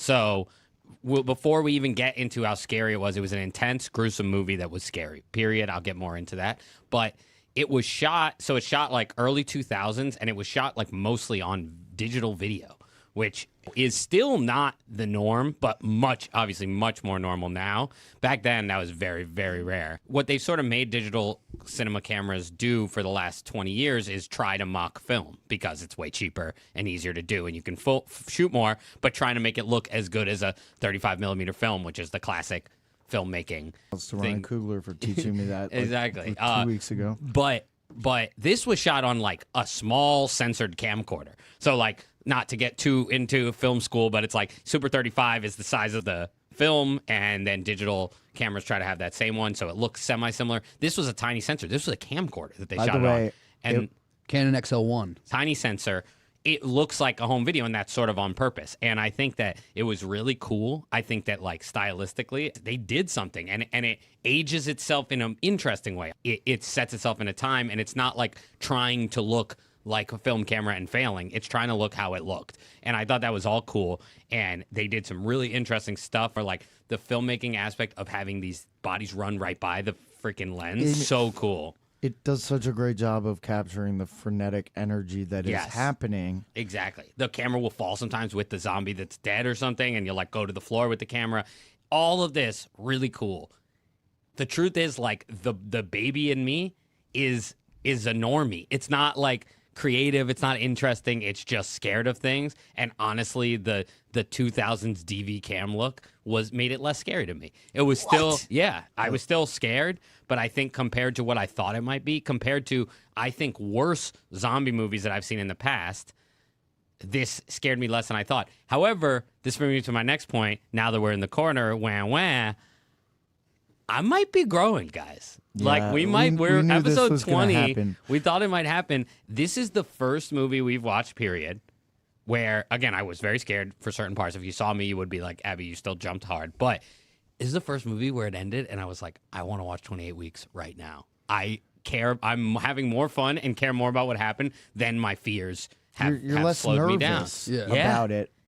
So before we even get into how scary it was an intense, gruesome movie that was scary, period. I'll get more into that. But it was shot, so it's shot like early 2000s, and it was shot like mostly on digital video, which is still not the norm, but obviously much more normal now. Back then, that was very, very rare. What they've sort of made digital cinema cameras do for the last 20 years is try to mock film because it's way cheaper and easier to do, and you can shoot more, but trying to make it look as good as a 35 millimeter film, which is the classic filmmaking. Thanks to Ryan Coogler for teaching me that exactly. like 2 weeks ago. But this was shot on like a small censored camcorder. So like, not to get too into film school, but it's like Super 35 is the size of the film, and then digital cameras try to have that same one, so it looks semi-similar. This was a tiny sensor. This was a camcorder that they shot it on. And Canon XL1. Tiny sensor. It looks like a home video, and that's sort of on purpose. And I think that it was really cool. I think that, like, stylistically, they did something, and it ages itself in an interesting way. It sets itself in a time, and it's not, like, trying to look like a film camera and failing. It's trying to look how it looked. And I thought that was all cool. And they did some really interesting stuff for, like, the filmmaking aspect of having these bodies run right by the freaking lens. So cool. It does such a great job of capturing the frenetic energy that is happening. Exactly. The camera will fall sometimes with the zombie that's dead or something, and you'll like go to the floor with the camera. All of this, really cool. The truth is, like, the baby in me is a normie. It's not like creative, it's not interesting, it's just scared of things. And honestly, the 2000s DV cam look made it less scary to me. It was still, I was still scared, but I think compared to what I thought it might be, compared to, I think, worse zombie movies that I've seen in the past, this scared me less than I thought. However, this brings me to my next point. Now that we're in the corner, I might be growing, guys. Like, we're episode 20. We thought it might happen. This is the first movie we've watched, period, where, again, I was very scared for certain parts. If you saw me, you would be like, Abbie, you still jumped hard. But this is the first movie where it ended, and I was like, I want to watch 28 Weeks right now. I'm having more fun and care more about what happened than my fears have You're less slowed me down. nervous about it.